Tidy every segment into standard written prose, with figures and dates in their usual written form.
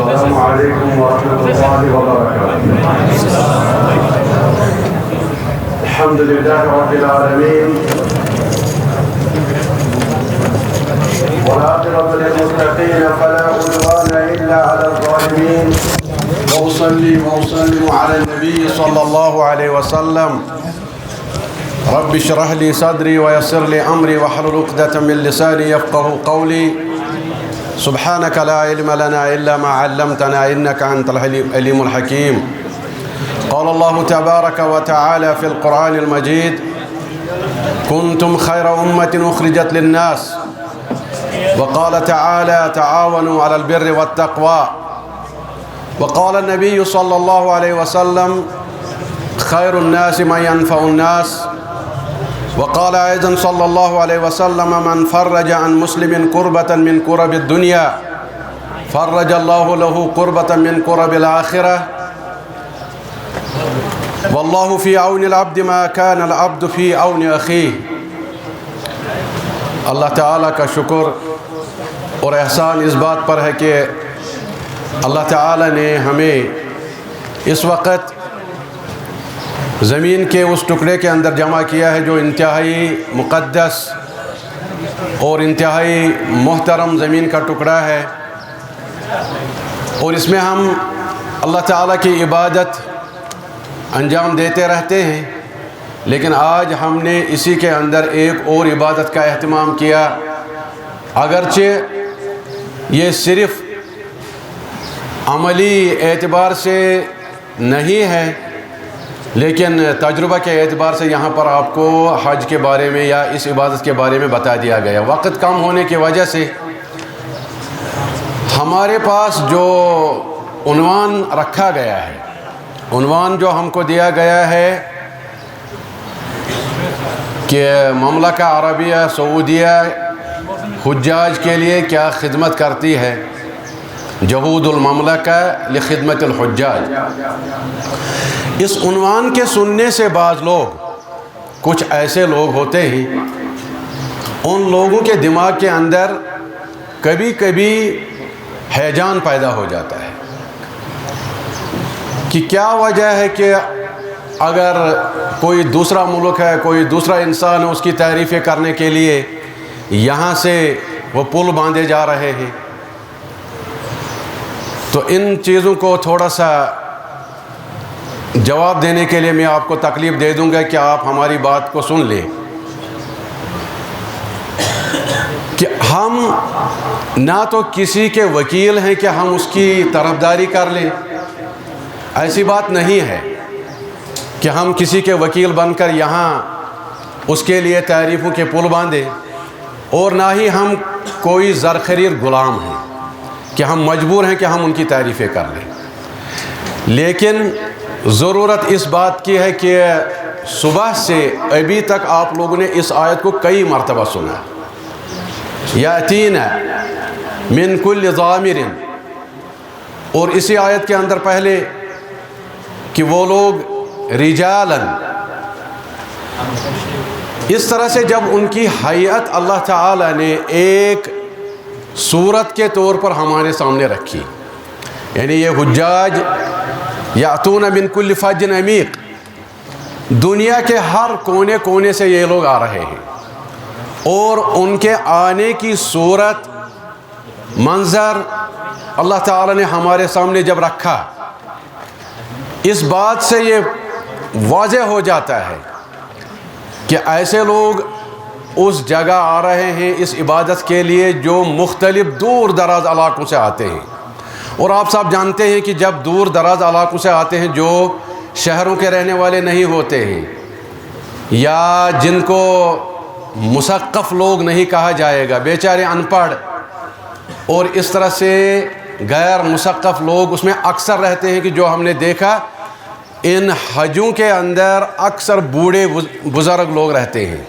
السلام عليكم ورحمة الله وبركاته. الحمد لله رب العالمين والعاقبة للمتقين فلا عدوان إلا على الظالمين وأصلي وأسلم على النبي صلى الله عليه وسلم. رب اشرح لي صدري ويسر لي أمري واحلل عقدة من لساني يفقهوا قولي. سبحانك لا علم لنا إلا ما علمتنا إنك أنت العليم الحكيم. قال الله تبارك وتعالى في القرآن المجيد: كنتم خير أمة أخرجت للناس. وقال تعالى: تعاونوا على البر والتقوى. وقال النبي صلى الله عليه وسلم: خير الناس من ينفع الناس. وقال أيضا صلى الله عليه وسلم: من فرج عن مسلم كربة من كرب الدنيا فرج الله له كربة من كرب الآخرة. والله في عون العبد ما كان العبد في عون أخيه. اللہ تعالیٰ کا شکر اور احسان اس بات پر ہے کہ اللہ تعالیٰ نے ہمیں اس وقت زمین کے اس ٹکڑے کے اندر جمع کیا ہے جو انتہائی مقدس اور انتہائی محترم زمین کا ٹکڑا ہے، اور اس میں ہم اللہ تعالیٰ کی عبادت انجام دیتے رہتے ہیں. لیکن آج ہم نے اسی کے اندر ایک اور عبادت کا اہتمام کیا. اگرچہ یہ صرف عملی اعتبار سے نہیں ہے، لیکن تجربہ کے اعتبار سے یہاں پر آپ کو حج کے بارے میں یا اس عبادت کے بارے میں بتا دیا گیا. وقت کم ہونے کی وجہ سے ہمارے پاس جو عنوان رکھا گیا ہے، عنوان جو ہم کو دیا گیا ہے کہ مملکہ عربیہ سعودیہ حجاج کے لیے کیا خدمت کرتی ہے، جہود المملکہ لخدمت الحجاج. اس عنوان کے سننے سے بعض لوگ، کچھ ایسے لوگ ہوتے ہیں، ان لوگوں کے دماغ کے اندر کبھی کبھی ہیجان پیدا ہو جاتا ہے کہ کیا وجہ ہے کہ اگر کوئی دوسرا ملک ہے، کوئی دوسرا انسان ہے، اس کی تعریفیں کرنے کے لیے یہاں سے وہ پل باندھے جا رہے ہیں. تو ان چیزوں کو تھوڑا سا جواب دینے کے لیے میں آپ کو تکلیف دے دوں گا کہ آپ ہماری بات کو سن لیں کہ ہم نہ تو کسی کے وکیل ہیں کہ ہم اس کی طرفداری کر لیں. ایسی بات نہیں ہے کہ ہم کسی کے وکیل بن کر یہاں اس کے لیے تعریفوں کے پل باندھیں، اور نہ ہی ہم کوئی زرخریر غلام ہیں کہ ہم مجبور ہیں کہ ہم ان کی تعریفیں کر لیں. لیکن ضرورت اس بات کی ہے کہ صبح سے ابھی تک آپ لوگوں نے اس آیت کو کئی مرتبہ سنا. یاتینا من کل ضامر، اور اسی آیت کے اندر پہلے کہ وہ لوگ رجالاً. اس طرح سے جب ان کی حیت اللہ تعالیٰ نے ایک صورت کے طور پر ہمارے سامنے رکھی، یعنی یہ حجاج یاتون من کل فج عمیق، دنیا کے ہر کونے کونے سے یہ لوگ آ رہے ہیں، اور ان کے آنے کی صورت، منظر اللہ تعالیٰ نے ہمارے سامنے جب رکھا، اس بات سے یہ واضح ہو جاتا ہے کہ ایسے لوگ اس جگہ آ رہے ہیں اس عبادت کے لیے جو مختلف دور دراز علاقوں سے آتے ہیں. اور آپ صاحب جانتے ہیں کہ جب دور دراز علاقوں سے آتے ہیں، جو شہروں کے رہنے والے نہیں ہوتے ہیں یا جن کو مثقف لوگ نہیں کہا جائے گا، بیچارے ان پڑھ اور اس طرح سے غیر مثقف لوگ اس میں اکثر رہتے ہیں، کہ جو ہم نے دیکھا ان حجوں کے اندر اکثر بوڑھے بزرگ لوگ رہتے ہیں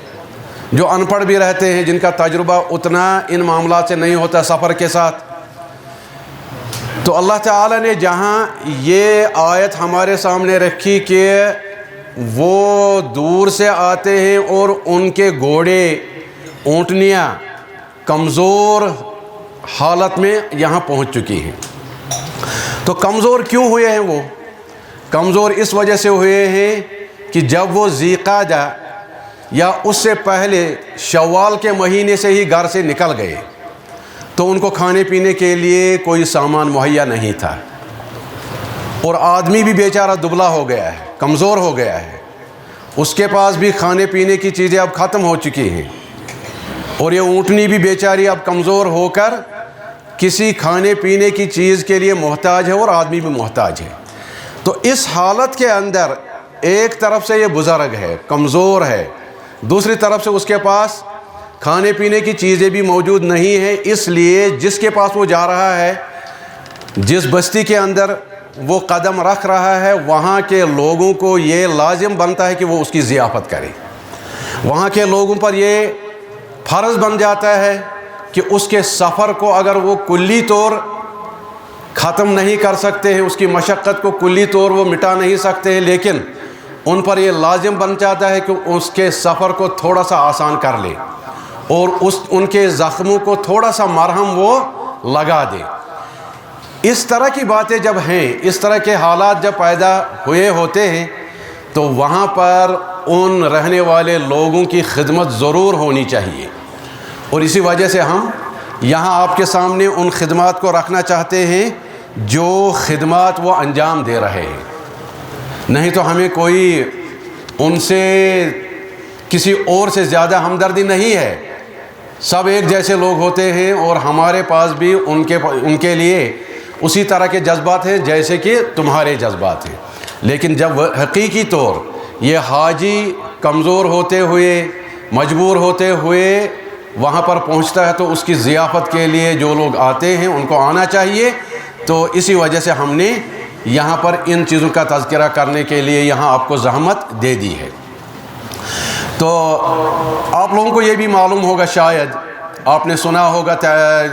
جو ان پڑھ بھی رہتے ہیں، جن کا تجربہ اتنا ان معاملات سے نہیں ہوتا سفر کے ساتھ. تو اللہ تعالیٰ نے جہاں یہ آیت ہمارے سامنے رکھی کہ وہ دور سے آتے ہیں اور ان کے گھوڑے اونٹنیاں کمزور حالت میں یہاں پہنچ چکی ہیں، تو کمزور کیوں ہوئے ہیں؟ وہ کمزور اس وجہ سے ہوئے ہیں کہ جب وہ ذی قعدہ یا اس سے پہلے شوال کے مہینے سے ہی گھر سے نکل گئے تو ان کو کھانے پینے کے لیے کوئی سامان مہیا نہیں تھا، اور آدمی بھی بیچارہ دبلا ہو گیا ہے، کمزور ہو گیا ہے، اس کے پاس بھی کھانے پینے کی چیزیں اب ختم ہو چکی ہیں، اور یہ اونٹنی بھی بیچاری اب کمزور ہو کر کسی کھانے پینے کی چیز کے لیے محتاج ہے، اور آدمی بھی محتاج ہے۔ تو اس حالت کے اندر ایک طرف سے یہ بزرگ ہے، کمزور ہے، دوسری طرف سے اس کے پاس کھانے پینے کی چیزیں بھی موجود نہیں ہیں، اس لیے جس کے پاس وہ جا رہا ہے، جس بستی کے اندر وہ قدم رکھ رہا ہے، وہاں کے لوگوں کو یہ لازم بنتا ہے کہ وہ اس کی ضیافت کرے، وہاں کے لوگوں پر یہ فرض بن جاتا ہے کہ اس کے سفر کو اگر وہ کلی طور ختم نہیں کر سکتے ہیں، اس کی مشقت کو کلی طور وہ مٹا نہیں سکتے ہیں، لیکن ان پر یہ لازم بن جاتا ہے کہ اس کے سفر کو تھوڑا سا آسان کر لے اور ان کے زخموں کو تھوڑا سا مرہم وہ لگا دے۔ اس طرح کی باتیں جب ہیں، اس طرح کے حالات جب پیدا ہوئے ہوتے ہیں، تو وہاں پر ان رہنے والے لوگوں کی خدمت ضرور ہونی چاہیے، اور اسی وجہ سے ہم یہاں آپ کے سامنے ان خدمات کو رکھنا چاہتے ہیں جو خدمات وہ انجام دے رہے ہیں۔ نہیں تو ہمیں کوئی ان سے کسی اور سے زیادہ ہمدردی نہیں ہے، سب ایک جیسے لوگ ہوتے ہیں، اور ہمارے پاس بھی ان کے لیے اسی طرح کے جذبات ہیں جیسے کہ تمہارے جذبات ہیں۔ لیکن جب حقیقی طور یہ حاجی کمزور ہوتے ہوئے، مجبور ہوتے ہوئے وہاں پر پہنچتا ہے، تو اس کی ضیافت کے لیے جو لوگ آتے ہیں ان کو آنا چاہیے۔ تو اسی وجہ سے ہم نے یہاں پر ان چیزوں کا تذکرہ کرنے کے لیے یہاں آپ کو زحمت دے دی ہے۔ تو آپ لوگوں کو یہ بھی معلوم ہوگا، شاید آپ نے سنا ہوگا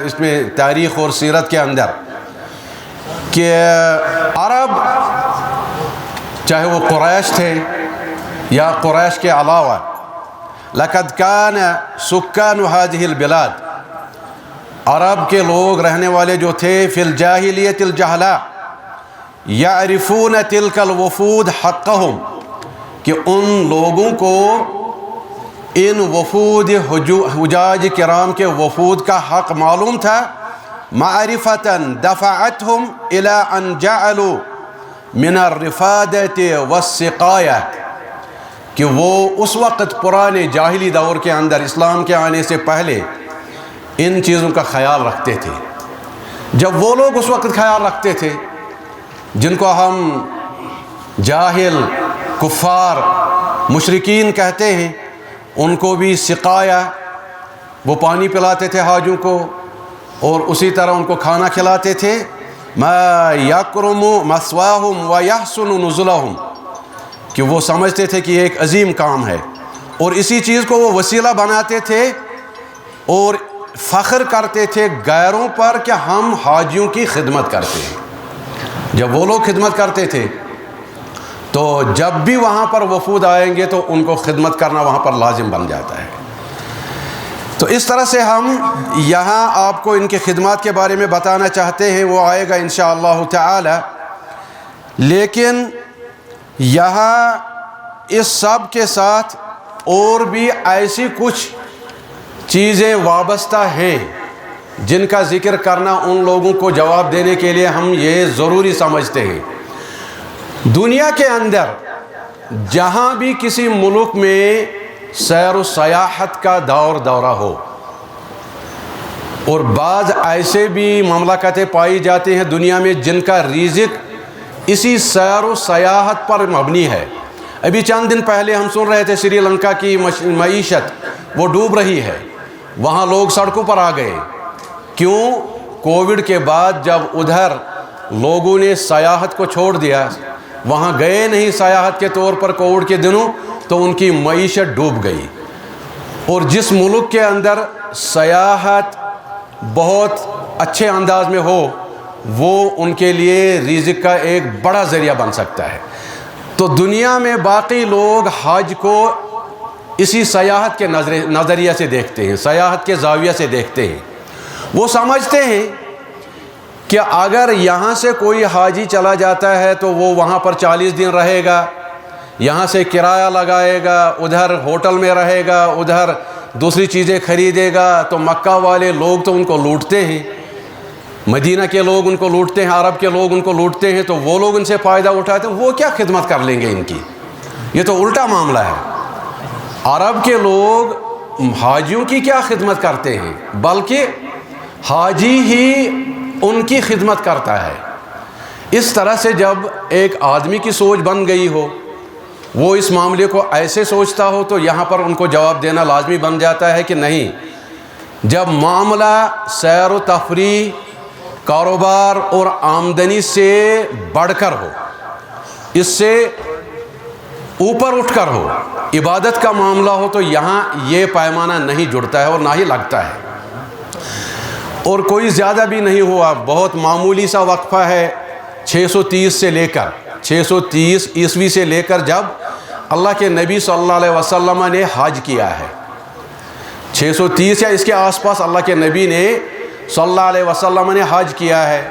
اس میں تاریخ اور سیرت کے اندر، کہ عرب چاہے وہ قریش تھے یا قریش کے علاوہ، لقد کان سکان هذه البلاد، عرب کے لوگ رہنے والے جو تھے، فی الجاہلیت الجہلاء یعرفون تلک الوفود حقہم، کہ ان لوگوں کو ان وفود حجاج کرام کے وفود کا حق معلوم تھا، معرفتاً دفعتهم الى ان جعلوا من الرفادت والسقایہ، کہ وہ اس وقت پرانے جاہلی دور کے اندر، اسلام کے آنے سے پہلے ان چیزوں کا خیال رکھتے تھے۔ جب وہ لوگ اس وقت خیال رکھتے تھے جن کو ہم جاہل، کفار، مشرکین کہتے ہیں، ان کو بھی سقایا، وہ پانی پلاتے تھے حاجوں کو، اور اسی طرح ان کو کھانا کھلاتے تھے۔ ما یکرم مثواہم و یحسن نزلہم، کہ وہ سمجھتے تھے کہ یہ ایک عظیم کام ہے، اور اسی چیز کو وہ وسیلہ بناتے تھے اور فخر کرتے تھے غیروں پر کہ ہم حاجیوں کی خدمت کرتے ہیں۔ جب وہ لوگ خدمت کرتے تھے تو جب بھی وہاں پر وفود آئیں گے تو ان کو خدمت کرنا وہاں پر لازم بن جاتا ہے۔ تو اس طرح سے ہم یہاں آپ کو ان کے خدمات کے بارے میں بتانا چاہتے ہیں، وہ آئے گا انشاءاللہ تعالی۔ لیکن یہاں اس سب کے ساتھ اور بھی ایسی کچھ چیزیں وابستہ ہیں جن کا ذکر کرنا ان لوگوں کو جواب دینے کے لیے ہم یہ ضروری سمجھتے ہیں۔ دنیا کے اندر جہاں بھی کسی ملک میں سیر و سیاحت کا دورہ ہو، اور بعض ایسے بھی مملکتیں پائی جاتی ہیں دنیا میں جن کا رزق اسی سیر و سیاحت پر مبنی ہے۔ ابھی چند دن پہلے ہم سن رہے تھے سری لنکا کی معیشت وہ ڈوب رہی ہے، وہاں لوگ سڑکوں پر آ گئے۔ کیوں؟ کووڈ کے بعد جب ادھر لوگوں نے سیاحت کو چھوڑ دیا، وہاں گئے نہیں سیاحت کے طور پر کووڈ کے دنوں، تو ان کی معیشت ڈوب گئی۔ اور جس ملک کے اندر سیاحت بہت اچھے انداز میں ہو، وہ ان کے لیے رزق کا ایک بڑا ذریعہ بن سکتا ہے۔ تو دنیا میں باقی لوگ حج کو اسی سیاحت کے نظریہ سے دیکھتے ہیں، سیاحت کے زاویہ سے دیکھتے ہیں۔ وہ سمجھتے ہیں کہ اگر یہاں سے کوئی حاجی چلا جاتا ہے تو وہ وہاں پر 40 دن رہے گا، یہاں سے کرایہ لگائے گا، ادھر ہوٹل میں رہے گا، ادھر دوسری چیزیں خریدے گا، تو مکہ والے لوگ تو ان کو لوٹتے ہیں، مدینہ کے لوگ ان کو لوٹتے ہیں، عرب کے لوگ ان کو لوٹتے ہیں، تو وہ لوگ ان سے فائدہ اٹھاتے ہیں، وہ کیا خدمت کر لیں گے ان کی؟ یہ تو الٹا معاملہ ہے۔ عرب کے لوگ حاجیوں کی کیا خدمت کرتے ہیں، بلکہ حاجی ہی ان کی خدمت کرتا ہے۔ اس طرح سے جب ایک آدمی کی سوچ بن گئی ہو، وہ اس معاملے کو ایسے سوچتا ہو، تو یہاں پر ان کو جواب دینا لازمی بن جاتا ہے کہ نہیں، جب معاملہ سیر و تفریح، کاروبار اور آمدنی سے بڑھ کر ہو، اس سے اوپر اٹھ کر ہو، عبادت کا معاملہ ہو، تو یہاں یہ پیمانہ نہیں جڑتا ہے اور نہ ہی لگتا ہے، اور کوئی زیادہ بھی نہیں ہوا، بہت معمولی سا وقفہ ہے 630 عیسوی سے لے کر جب اللہ کے نبی صلی اللہ علیہ وسلم نے حج کیا ہے، 630 یا اس کے آس پاس اللہ کے نبی نے صلی اللہ علیہ وسلم نے حج کیا ہے،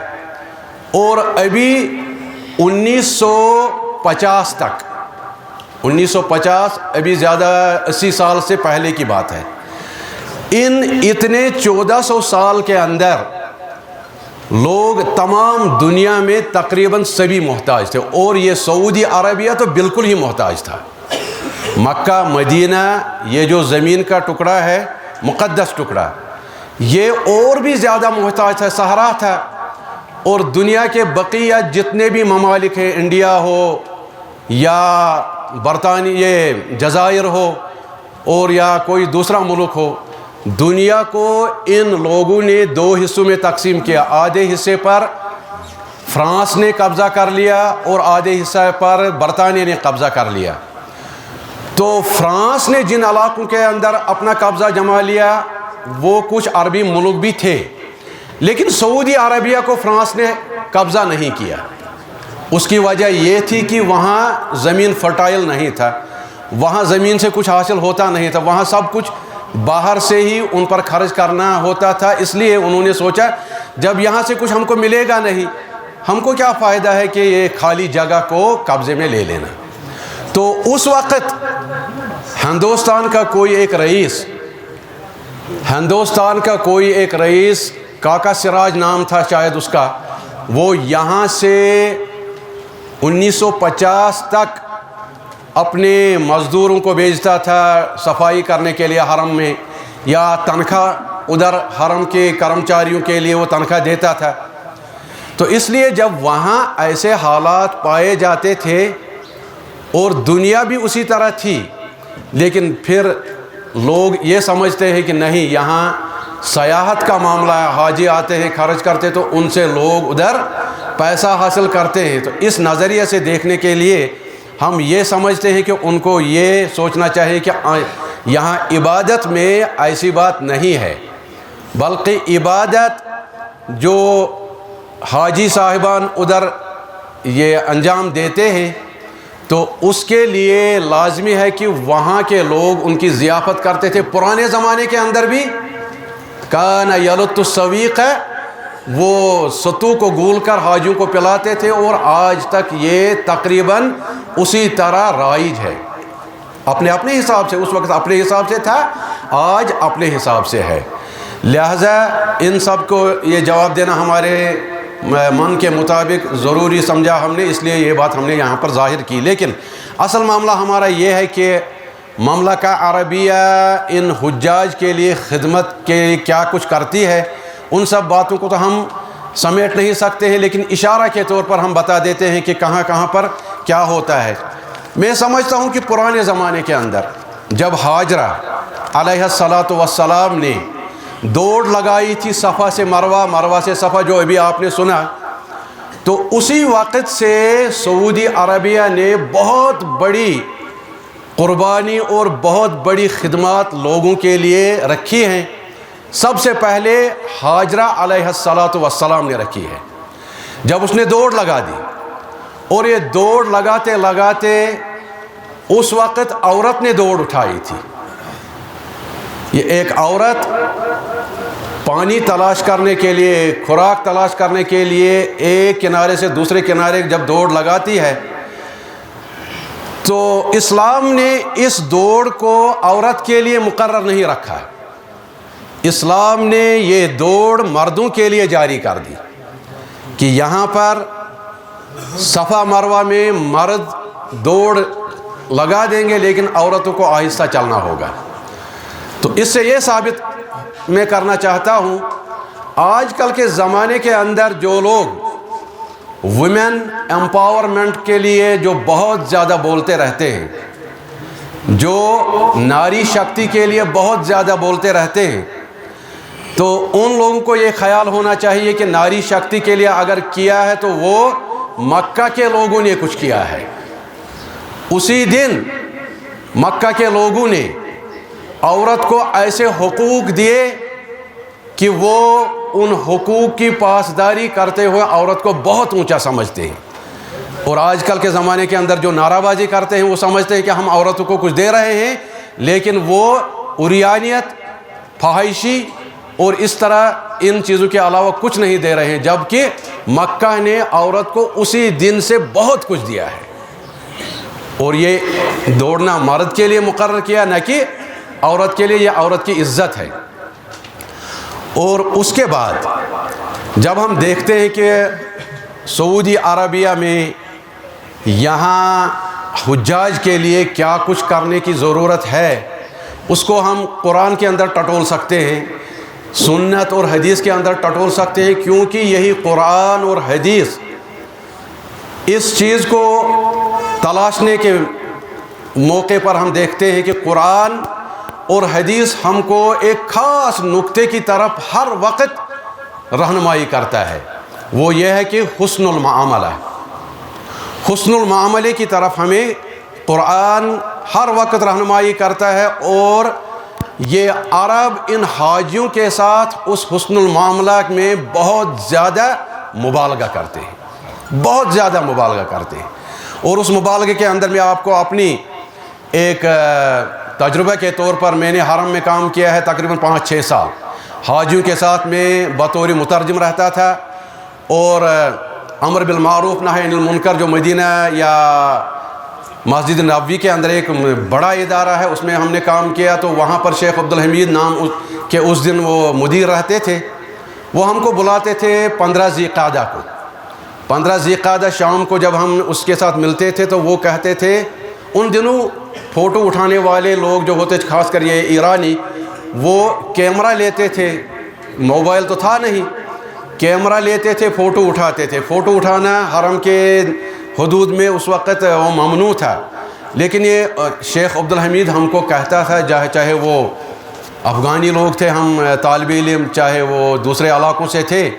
اور ابھی 1950 تک، 1950 ابھی زیادہ 80 سال سے پہلے کی بات ہے، ان اتنے 1400 سال کے اندر لوگ تمام دنیا میں تقریباً سبھی محتاج تھے، اور یہ سعودی عربیہ تو بالکل ہی محتاج تھا۔ مکہ مدینہ یہ جو زمین کا ٹکڑا ہے، مقدس ٹکڑا، یہ اور بھی زیادہ محتاج تھا، صحرا تھا، اور دنیا کے بقیہ جتنے بھی ممالک ہیں، انڈیا ہو یا برطانیہ جزائر ہو اور یا کوئی دوسرا ملک ہو، دنیا کو ان لوگوں نے 2 حصوں میں تقسیم کیا، آدھے حصے پر فرانس نے قبضہ کر لیا اور آدھے حصے پر برطانیہ نے قبضہ کر لیا۔ تو فرانس نے جن علاقوں کے اندر اپنا قبضہ جما لیا وہ کچھ عربی ملک بھی تھے، لیکن سعودی عربیہ کو فرانس نے قبضہ نہیں کیا۔ اس کی وجہ یہ تھی کہ وہاں زمین فرٹائل نہیں تھا، وہاں زمین سے کچھ حاصل ہوتا نہیں تھا، وہاں سب کچھ باہر سے ہی ان پر خرچ کرنا ہوتا تھا، اس لیے انہوں نے سوچا جب یہاں سے کچھ ہم کو ملے گا نہیں، ہم کو کیا فائدہ ہے کہ یہ خالی جگہ کو قبضے میں لے لینا۔ تو اس وقت ہندوستان کا کوئی ایک رئیس کاکا سراج نام تھا شاید اس کا، وہ یہاں سے 1950 تک اپنے مزدوروں کو بھیجتا تھا صفائی کرنے کے لیے حرم میں، یا تنخواہ ادھر حرم کے کرمچاریوں کے لیے وہ تنخواہ دیتا تھا۔ تو اس لیے جب وہاں ایسے حالات پائے جاتے تھے اور دنیا بھی اسی طرح تھی، لیکن پھر لوگ یہ سمجھتے ہیں کہ نہیں، یہاں سیاحت کا معاملہ ہے، حاجی آتے ہیں خرچ کرتے تو ان سے لوگ ادھر پیسہ حاصل کرتے ہیں۔ تو اس نظریے سے دیکھنے کے لیے ہم یہ سمجھتے ہیں کہ ان کو یہ سوچنا چاہیے کہ یہاں عبادت میں ایسی بات نہیں ہے، بلکہ عبادت جو حاجی صاحبان ادھر یہ انجام دیتے ہیں تو اس کے لیے لازمی ہے کہ وہاں کے لوگ ان کی ضیافت کرتے تھے۔ پرانے زمانے کے اندر بھی کان یلت السویق، وہ ستو کو گول کر حاجیوں کو پلاتے تھے، اور آج تک یہ تقریباً اسی طرح رائج ہے، اپنے حساب سے، اس وقت اپنے حساب سے تھا، آج اپنے حساب سے ہے۔ لہذا ان سب کو یہ جواب دینا ہمارے من کے مطابق ضروری سمجھا ہم نے، اس لیے یہ بات ہم نے یہاں پر ظاہر کی۔ لیکن اصل معاملہ ہمارا یہ ہے کہ مملکہ عربیہ ان حجاج کے لیے خدمت کے کیا کچھ کرتی ہے، ان سب باتوں کو تو ہم سمیٹ نہیں سکتے ہیں، لیکن اشارہ کے طور پر ہم بتا دیتے ہیں کہ کہاں کہاں پر کیا ہوتا ہے۔ میں سمجھتا ہوں کہ پرانے زمانے کے اندر جب ہاجرہ علیہ السلام نے دوڑ لگائی تھی صفا سے مروہ، مروہ سے صفا، جو ابھی آپ نے سنا، تو اسی وقت سے سعودی عربیہ نے بہت بڑی قربانی اور بہت بڑی خدمات لوگوں کے لیے رکھی ہیں۔ سب سے پہلے ہاجرہ علیہ السلام نے رکھی ہے، جب اس نے دوڑ لگا دی، اور یہ دوڑ لگاتے لگاتے اس وقت عورت نے دوڑ اٹھائی تھی۔ یہ ایک عورت پانی تلاش کرنے کے لیے، خوراک تلاش کرنے کے لیے ایک کنارے سے دوسرے کنارے جب دوڑ لگاتی ہے، تو اسلام نے اس دوڑ کو عورت کے لیے مقرر نہیں رکھا. اسلام نے یہ دوڑ مردوں کے لیے جاری کر دی کہ یہاں پر صفا مروہ میں مرد دوڑ لگا دیں گے لیکن عورتوں کو آہستہ چلنا ہوگا. تو اس سے یہ ثابت میں کرنا چاہتا ہوں، آج کل کے زمانے کے اندر جو لوگ ویمن امپاورمنٹ کے لیے جو بہت زیادہ بولتے رہتے ہیں، جو ناری شکتی کے لیے بہت زیادہ بولتے رہتے ہیں، تو ان لوگوں کو یہ خیال ہونا چاہیے کہ ناری شکتی کے لیے اگر کیا ہے تو وہ مکہ کے لوگوں نے کچھ کیا ہے. اسی دن مکہ کے لوگوں نے عورت کو ایسے حقوق دیے کہ وہ ان حقوق کی پاسداری کرتے ہوئے عورت کو بہت اونچا سمجھتے ہیں. اور آج کل کے زمانے کے اندر جو نعرہ بازی کرتے ہیں وہ سمجھتے ہیں کہ ہم عورتوں کو کچھ دے رہے ہیں، لیکن وہ عریانیت، فحاشی اور اس طرح ان چیزوں کے علاوہ کچھ نہیں دے رہے ہیں، جبکہ مکہ نے عورت کو اسی دن سے بہت کچھ دیا ہے. اور یہ دوڑنا مرد کے لیے مقرر کیا، نہ کہ عورت کے لیے. یہ عورت کی عزت ہے. اور اس کے بعد جب ہم دیکھتے ہیں کہ سعودی عربیہ میں یہاں حجاج کے لیے کیا کچھ کرنے کی ضرورت ہے، اس کو ہم قرآن کے اندر ٹٹول سکتے ہیں، سنت اور حدیث کے اندر ٹٹول سکتے ہیں، کیونکہ یہی قرآن اور حدیث اس چیز کو تلاشنے کے موقع پر ہم دیکھتے ہیں کہ قرآن اور حدیث ہم کو ایک خاص نقطے کی طرف ہر وقت رہنمائی کرتا ہے. وہ یہ ہے کہ حسن المعاملہ، حسن المعاملے کی طرف ہمیں قرآن ہر وقت رہنمائی کرتا ہے. اور یہ عرب ان حاجیوں کے ساتھ اس حسن المعاملہ میں بہت زیادہ مبالغہ کرتے ہیں، بہت زیادہ مبالغہ کرتے ہیں. اور اس مبالغے کے اندر میں آپ کو اپنی ایک تجربہ کے طور پر، میں نے حرم میں کام کیا ہے تقریباً 5-6 سال. حاجیوں کے ساتھ میں بطور مترجم رہتا تھا، اور امر بالمعروف نہی عن المنکر جو مدینہ یا مسجد نبوی کے اندر ایک بڑا ادارہ ہے، اس میں ہم نے کام کیا. تو وہاں پر شیخ عبدالحمید نام کے اس دن وہ مدیر رہتے تھے. وہ ہم کو بلاتے تھے 15 ذی قعدہ کو. 15 ذی قعدہ شام کو جب ہم اس کے ساتھ ملتے تھے تو وہ کہتے تھے، ان دنوں فوٹو اٹھانے والے لوگ جو ہوتے، خاص کر یہ ایرانی، وہ کیمرہ لیتے تھے. موبائل تو تھا نہیں، کیمرہ لیتے تھے، فوٹو اٹھاتے تھے. فوٹو اٹھانا حرم کے حدود میں اس وقت وہ ممنوع تھا. لیکن یہ شیخ عبدالحمید ہم کو کہتا تھا، چاہے وہ افغانی لوگ تھے، ہم طالب علم، چاہے وہ دوسرے علاقوں سے تھے،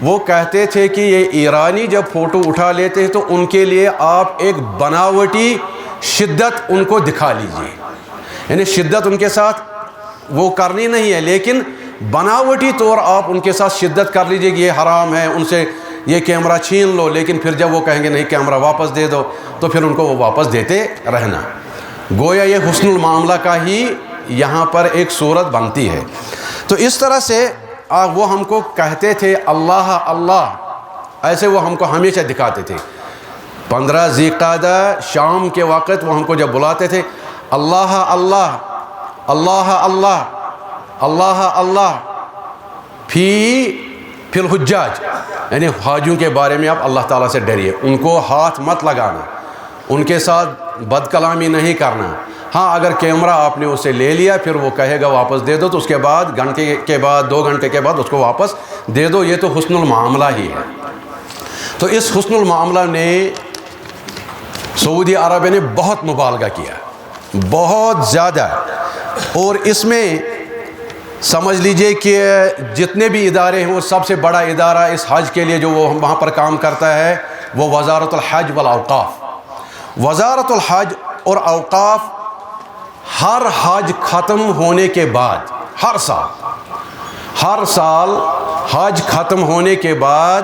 وہ کہتے تھے کہ یہ ایرانی جب فوٹو اٹھا لیتے ہیں تو ان کے لیے آپ ایک بناوٹی شدت ان کو دکھا لیجئے. یعنی شدت ان کے ساتھ وہ کرنی نہیں ہے، لیکن بناوٹی طور آپ ان کے ساتھ شدت کر لیجئے کہ یہ حرام ہے، ان سے یہ کیمرہ چھین لو. لیکن پھر جب وہ کہیں گے نہیں کیمرہ واپس دے دو، تو پھر ان کو وہ واپس دیتے رہنا. گویا یہ حسن المعاملہ کا ہی یہاں پر ایک صورت بنتی ہے. تو اس طرح سے وہ ہم کو کہتے تھے اللہ اللہ، ایسے وہ ہم کو ہمیشہ دکھاتے تھے. 15 ذی قعدہ شام کے وقت وہ ہم کو جب بلاتے تھے، اللہ اللہ اللہ اللہ اللہ اللہ فی الحجاج، یعنی حاجیوں کے بارے میں آپ اللہ تعالیٰ سے ڈریے، ان کو ہاتھ مت لگانا، ان کے ساتھ بد کلامی نہیں کرنا. ہاں اگر کیمرہ آپ نے اسے لے لیا، پھر وہ کہے گا واپس دے دو، تو اس کے بعد گھنٹے کے بعد 2 گھنٹے کے بعد اس کو واپس دے دو. یہ تو حسن المعاملہ ہی ہے. تو اس حسن المعاملہ نے سعودی عربیہ نے بہت مبالغہ کیا، بہت زیادہ. اور اس میں سمجھ لیجئے کہ جتنے بھی ادارے ہیں، وہ سب سے بڑا ادارہ اس حج کے لیے جو وہ وہاں پر کام کرتا ہے، وہ وزارت الحج والاوقاف. وزارت الحج اور اوقاف ہر حج ختم ہونے کے بعد، ہر سال حج ختم ہونے کے بعد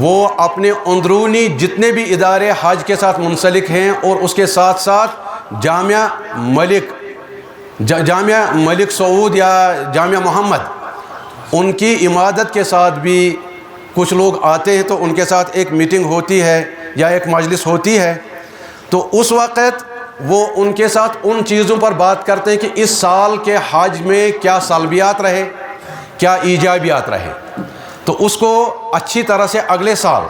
وہ اپنے اندرونی جتنے بھی ادارے حج کے ساتھ منسلک ہیں، اور اس کے ساتھ ساتھ جامعہ ملک سعود یا جامعہ محمد، ان کی عمادت کے ساتھ بھی کچھ لوگ آتے ہیں تو ان کے ساتھ ایک میٹنگ ہوتی ہے یا ایک مجلس ہوتی ہے، تو اس وقت وہ ان کے ساتھ ان چیزوں پر بات کرتے ہیں کہ اس سال کے حج میں کیا سلبیات رہے، کیا ایجابیات رہے، تو اس کو اچھی طرح سے اگلے سال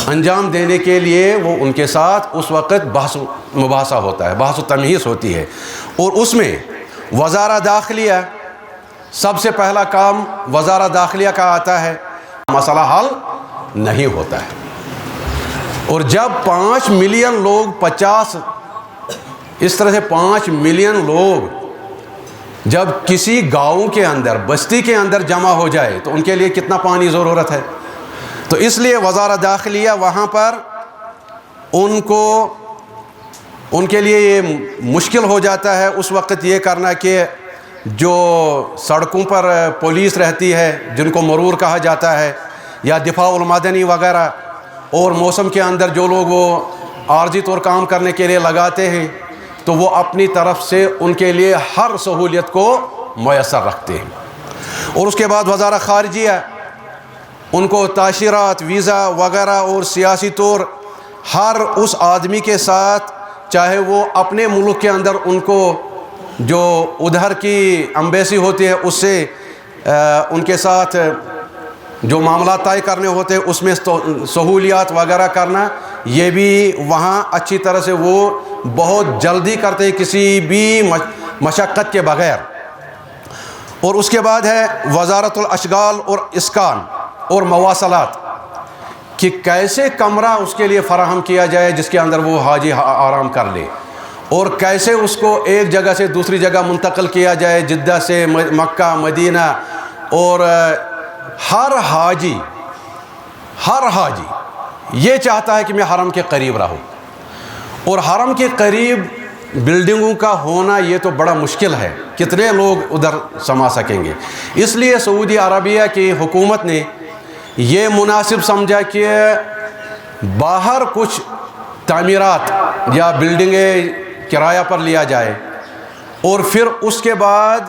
انجام دینے کے لیے وہ ان کے ساتھ اس وقت بحث مباحثہ ہوتا ہے، بحث و تمہیز ہوتی ہے، اور اس میں وزارہ داخلیہ سب سے پہلا کام وزارہ داخلیہ کا آتا ہے، مسئلہ حل نہیں ہوتا ہے۔ اور جب 5 ملین لوگ اس طرح سے 5 ملین لوگ جب کسی گاؤں کے اندر، بستی کے اندر جمع ہو جائے تو ان کے لیے کتنا پانی ضرورت ہے، تو اس لیے وزارہ داخلیہ وہاں پر ان کے لیے یہ مشکل ہو جاتا ہے اس وقت یہ کرنا کہ جو سڑکوں پر پولیس رہتی ہے جن کو مرور کہا جاتا ہے، یا دفاع المدنی وغیرہ، اور موسم کے اندر جو لوگ وہ عارضی طور کام کرنے کے لیے لگاتے ہیں، تو وہ اپنی طرف سے ان کے لیے ہر سہولیت کو میسر رکھتے ہیں۔ اور اس کے بعد وزارہ خارجیہ ان کو تاشیرات، ویزا وغیرہ اور سیاسی طور ہر اس آدمی کے ساتھ، چاہے وہ اپنے ملک کے اندر ان کو جو ادھر کی امبیسی ہوتی ہے اس سے ان کے ساتھ جو معاملات طے کرنے ہوتے ہیں اس میں سہولیات وغیرہ کرنا، یہ بھی وہاں اچھی طرح سے وہ بہت جلدی کرتے ہیں کسی بھی مشقت کے بغیر۔ اور اس کے بعد ہے وزارت الاشغال اور اسکان اور مواصلات، کہ کیسے کمرہ اس کے لیے فراہم کیا جائے جس کے اندر وہ حاجی آرام کر لے، اور کیسے اس کو ایک جگہ سے دوسری جگہ منتقل کیا جائے، جدہ سے مکہ، مدینہ، اور ہر حاجی یہ چاہتا ہے کہ میں حرم کے قریب رہوں، اور حرم کے قریب بلڈنگوں کا ہونا یہ تو بڑا مشکل ہے، کتنے لوگ ادھر سما سکیں گے۔ اس لیے سعودی عربیہ کی حکومت نے یہ مناسب سمجھا کہ باہر کچھ تعمیرات یا بلڈنگیں کرایہ پر لیا جائے، اور پھر اس کے بعد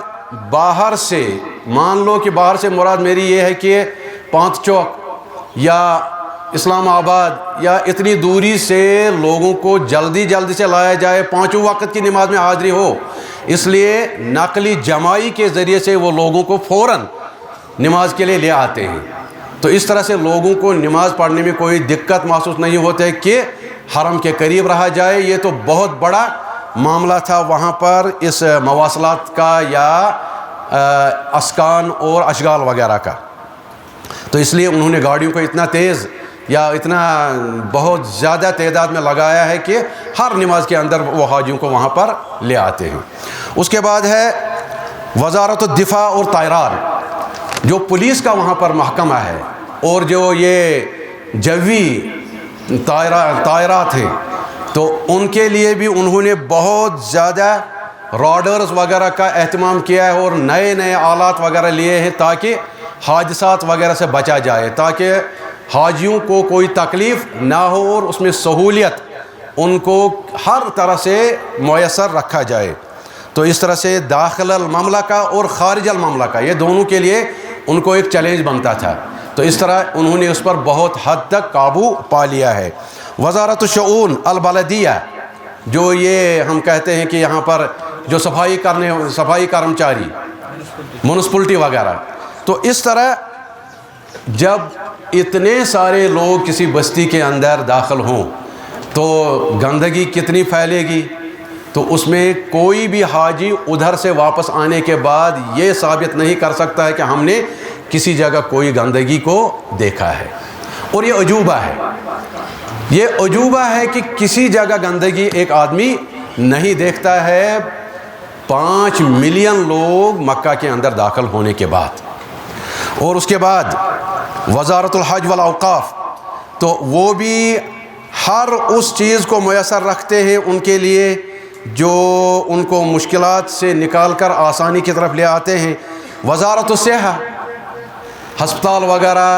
باہر سے، مان لو کہ باہر سے مراد میری یہ ہے کہ پانچ چوک یا اسلام آباد یا اتنی دوری سے لوگوں کو جلدی سے لایا جائے، 5 وقت کی نماز میں حاضری ہو، اس لیے نقلی جمائی کے ذریعے سے وہ لوگوں کو فوراً نماز کے لیے لے آتے ہیں، تو اس طرح سے لوگوں کو نماز پڑھنے میں کوئی دقت محسوس نہیں ہوتا ہے کہ حرم کے قریب رہا جائے۔ یہ تو بہت بڑا معاملہ تھا وہاں پر اس مواصلات کا یا اسکان اور اشغال وغیرہ کا، تو اس لیے انہوں نے گاڑیوں کو اتنا تیز یا اتنا بہت زیادہ تعداد میں لگایا ہے کہ ہر نماز کے اندر وہ حاجیوں کو وہاں پر لے آتے ہیں۔ اس کے بعد ہے وزارت الدفاع اور طیران، جو پولیس کا وہاں پر محکمہ ہے، اور جو یہ جوی طائرات ہیں، تو ان کے لیے بھی انہوں نے بہت زیادہ راڈرز وغیرہ کا اہتمام کیا ہے، اور نئے آلات وغیرہ لیے ہیں تاکہ حادثات وغیرہ سے بچا جائے، تاکہ حاجیوں کو کوئی تکلیف نہ ہو اور اس میں سہولیت ان کو ہر طرح سے میسر رکھا جائے۔ تو اس طرح سے داخل المملکہ اور خارج المملکہ یہ دونوں کے لیے ان کو ایک چیلنج بنتا تھا، تو اس طرح انہوں نے اس پر بہت حد تک قابو پا لیا ہے۔ وزارت الشؤون البلدیہ، جو یہ ہم کہتے ہیں کہ یہاں پر جو صفائی کرمچاری، میونسپلٹی وغیرہ، تو اس طرح جب اتنے سارے لوگ کسی بستی کے اندر داخل ہوں تو گندگی کتنی پھیلے گی، تو اس میں کوئی بھی حاجی ادھر سے واپس آنے کے بعد یہ ثابت نہیں کر سکتا ہے کہ ہم نے کسی جگہ کوئی گندگی کو دیکھا ہے، اور یہ عجوبہ ہے کہ کسی جگہ گندگی ایک آدمی نہیں دیکھتا ہے 5 ملین لوگ مکہ کے اندر داخل ہونے کے بعد۔ اور اس کے بعد وزارت الحج والاوقاف، تو وہ بھی ہر اس چیز کو میسر رکھتے ہیں ان کے لیے جو ان کو مشکلات سے نکال کر آسانی کی طرف لے آتے ہیں۔ وزارت الصحہ، ہسپتال وغیرہ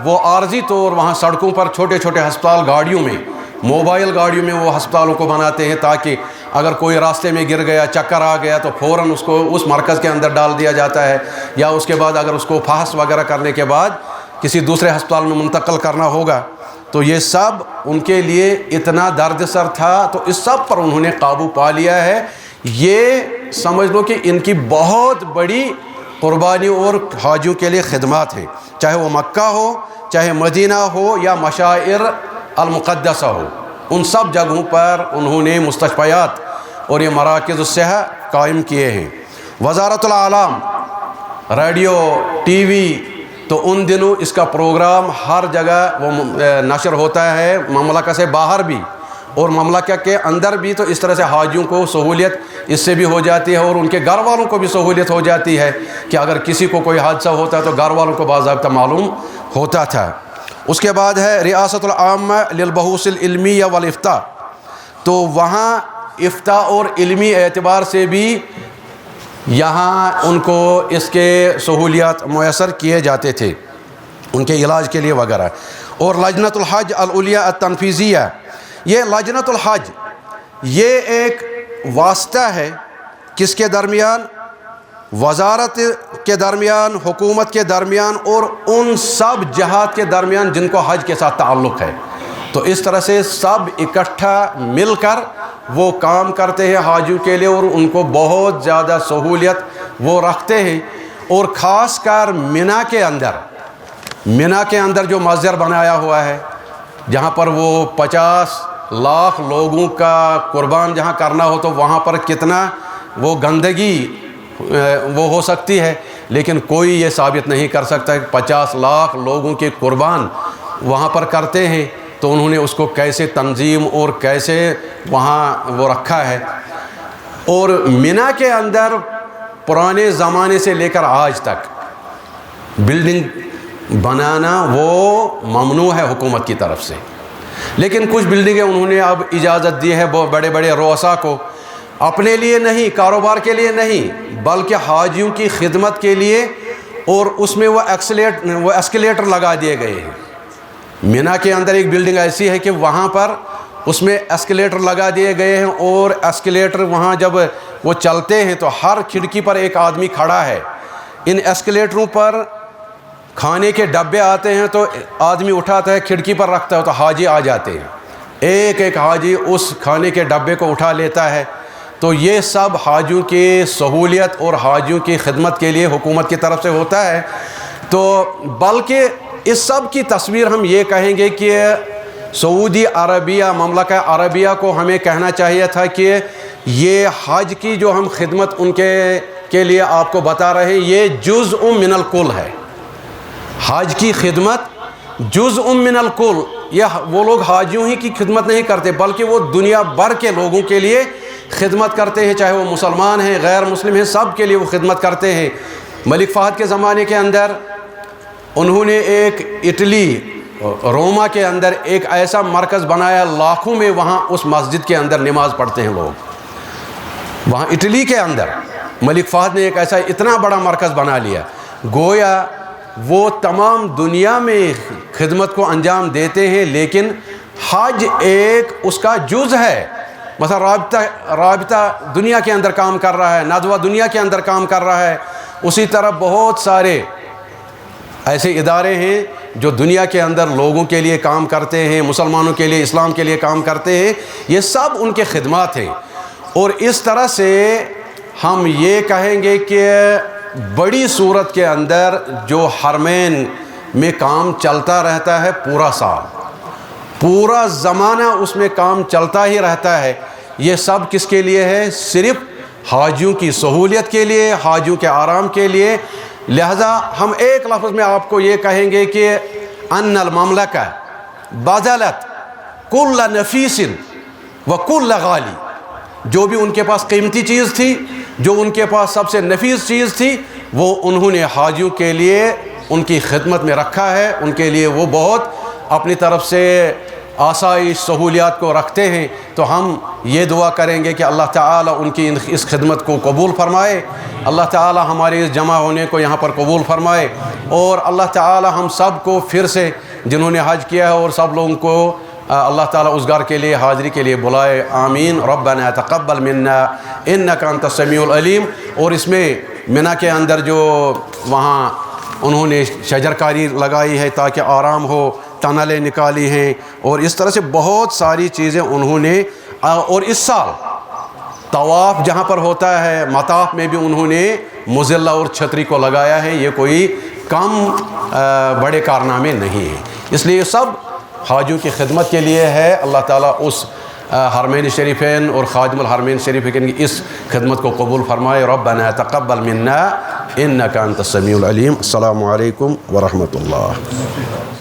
وہ عارضی طور وہاں سڑکوں پر چھوٹے ہسپتال گاڑیوں میں، موبائل گاڑیوں میں وہ ہسپتالوں کو بناتے ہیں تاکہ اگر کوئی راستے میں گر گیا، چکر آ گیا تو فوراً اس کو اس مرکز کے اندر ڈال دیا جاتا ہے، یا اس کے بعد اگر اس کو فحص وغیرہ کرنے کے بعد کسی دوسرے ہسپتال میں منتقل کرنا ہوگا، تو یہ سب ان کے لیے اتنا درد سر تھا، تو اس سب پر انہوں نے قابو پا لیا ہے۔ یہ سمجھ لو کہ ان کی بہت بڑی قربانی اور حاجیوں کے لیے خدمات ہیں، چاہے وہ مکہ ہو، چاہے مدینہ ہو، یا مشاعر المقدسہ ہو، ان سب جگہوں پر انہوں نے مستشفیات اور یہ مراکز الصحہ قائم کیے ہیں۔ وزارت الاعلام، ریڈیو، ٹی وی، تو ان دنوں اس کا پروگرام ہر جگہ وہ نشر ہوتا ہے، مملکت سے باہر بھی اور مملکت کے اندر بھی، تو اس طرح سے حاجیوں کو سہولیت اس سے بھی ہو جاتی ہے، اور ان کے گھر والوں کو بھی سہولیت ہو جاتی ہے کہ اگر کسی کو کوئی حادثہ ہوتا ہے تو گھر والوں کو باضابطہ معلوم ہوتا تھا۔ اس کے بعد ہے ریاست العامہ للبحوث العلمیہ والافتاء، تو وہاں افتاء اور علمی اعتبار سے بھی یہاں ان کو اس کے سہولیات میسر کیے جاتے تھے ان کے علاج کے لیے وغیرہ۔ اور لجنۃ الحج العلیہ التنفیذیہ، یہ لجنۃ الحج یہ ایک واسطہ ہے کس کے درمیان؟ وزارت کے درمیان، حکومت کے درمیان، اور ان سب جہات کے درمیان جن کو حج کے ساتھ تعلق ہے۔ تو اس طرح سے سب اکٹھا مل کر وہ کام کرتے ہیں حاجیوں کے لیے، اور ان کو بہت زیادہ سہولیت وہ رکھتے ہیں۔ اور خاص کر مینا کے اندر جو مسجد بنایا ہوا ہے، جہاں پر وہ 50 لاکھ لوگوں کا قربان جہاں کرنا ہو، تو وہاں پر کتنا وہ گندگی وہ ہو سکتی ہے، لیکن کوئی یہ ثابت نہیں کر سکتا کہ 50 لاکھ لوگوں کے قربان وہاں پر کرتے ہیں، تو انہوں نے اس کو کیسے تنظیم اور کیسے وہاں وہ رکھا ہے۔ اور مینا کے اندر پرانے زمانے سے لے کر آج تک بلڈنگ بنانا وہ ممنوع ہے حکومت کی طرف سے، لیکن کچھ بلڈنگیں انہوں نے اب اجازت دی ہے بڑے بڑے رؤساء کو، اپنے لیے نہیں، کاروبار کے لیے نہیں، بلکہ حاجیوں کی خدمت کے لیے، اور اس میں وہ ایسکیلیٹر لگا دیے گئے ہیں۔ مینا کے اندر ایک بلڈنگ ایسی ہے کہ وہاں پر اس میں ایسکیلیٹر لگا دیے گئے ہیں، اور ایسکیلیٹر وہاں جب وہ چلتے ہیں تو ہر کھڑکی پر ایک آدمی کھڑا ہے۔ ان ایسکیلیٹروں پر کھانے کے ڈبے آتے ہیں تو آدمی اٹھاتا ہے، کھڑکی پر رکھتا ہے، تو حاجی آ جاتے ہیں، ایک ایک حاجی اس کھانے کے ڈبے کو اٹھا لیتا ہے۔ تو یہ سب حاجیوں کی سہولیت اور حاجیوں کی خدمت کے لیے حکومت کی طرف سے ہوتا ہے۔ تو بلکہ اس سب کی تصویر ہم یہ کہیں گے کہ سعودی عربیہ، مملکہ عربیہ کو ہمیں کہنا چاہیے تھا کہ یہ حج کی جو ہم خدمت ان کے لیے آپ کو بتا رہے ہیں، یہ جزء من الکل ہے۔ حج کی خدمت جزء من الکل، یہ وہ لوگ حاجیوں ہی کی خدمت نہیں کرتے، بلکہ وہ دنیا بھر کے لوگوں کے لیے خدمت کرتے ہیں، چاہے وہ مسلمان ہیں، غیر مسلم ہیں، سب کے لیے وہ خدمت کرتے ہیں۔ ملک فہد کے زمانے کے اندر انہوں نے ایک اٹلی روما کے اندر ایک ایسا مرکز بنایا، لاکھوں میں وہاں اس مسجد کے اندر نماز پڑھتے ہیں لوگ، وہاں اٹلی کے اندر ملک فہد نے ایک ایسا اتنا بڑا مرکز بنا لیا، گویا وہ تمام دنیا میں خدمت کو انجام دیتے ہیں، لیکن حج ایک اس کا جز ہے۔ مثلا رابطہ دنیا کے اندر کام کر رہا ہے، ندوہ دنیا کے اندر کام کر رہا ہے، اسی طرح بہت سارے ایسے ادارے ہیں جو دنیا کے اندر لوگوں کے لیے کام کرتے ہیں، مسلمانوں کے لیے، اسلام کے لیے کام کرتے ہیں، یہ سب ان کے خدمات ہیں۔ اور اس طرح سے ہم یہ کہیں گے کہ بڑی صورت کے اندر جو حرمین میں کام چلتا رہتا ہے پورا سال، پورا زمانہ اس میں کام چلتا ہی رہتا ہے، یہ سب کس کے لیے ہے؟ صرف حاجیوں کی سہولیت کے لیے، حاجیوں کے آرام کے لیے۔ لہذا ہم ایک لفظ میں آپ کو یہ کہیں گے کہ ان المملکہ بذلت کل نفیس و کل غالی، جو بھی ان کے پاس قیمتی چیز تھی، جو ان کے پاس سب سے نفیس چیز تھی، وہ انہوں نے حاجیوں کے لیے ان کی خدمت میں رکھا ہے، ان کے لیے وہ بہت اپنی طرف سے آسائش سہولیات کو رکھتے ہیں۔ تو ہم یہ دعا کریں گے کہ اللہ تعالیٰ ان کی اس خدمت کو قبول فرمائے، اللہ تعالیٰ ہمارے اس جمع ہونے کو یہاں پر قبول فرمائے، اور اللہ تعالیٰ ہم سب کو پھر سے جنہوں نے حج کیا ہے اور سب لوگوں کو اللہ تعالیٰ اس گھر کے لیے حاضری کے لیے بلائے. آمین. ربنا تقبل منا انک انت السمیع العلیم. اور اس میں منی کے اندر جو وہاں انہوں نے شجر کاری لگائی ہے تاکہ آرام ہو، ٹنلیں نکالی ہیں، اور اس طرح سے بہت ساری چیزیں انہوں نے. اور اس سال طواف جہاں پر ہوتا ہے مطاف میں بھی انہوں نے مظلہ اور چھتری کو لگایا ہے. یہ کوئی کم بڑے کارنامے نہیں ہیں. اس لیے یہ سب حاجیوں کی خدمت کے لیے ہے. اللہ تعالیٰ اس حرمین شریفین اور خادم الحرمین شریفین کی اس خدمت کو قبول فرمائے. ربنا تقبل منا انک انت السمیع العلیم. السلام علیکم ورحمۃ اللہ.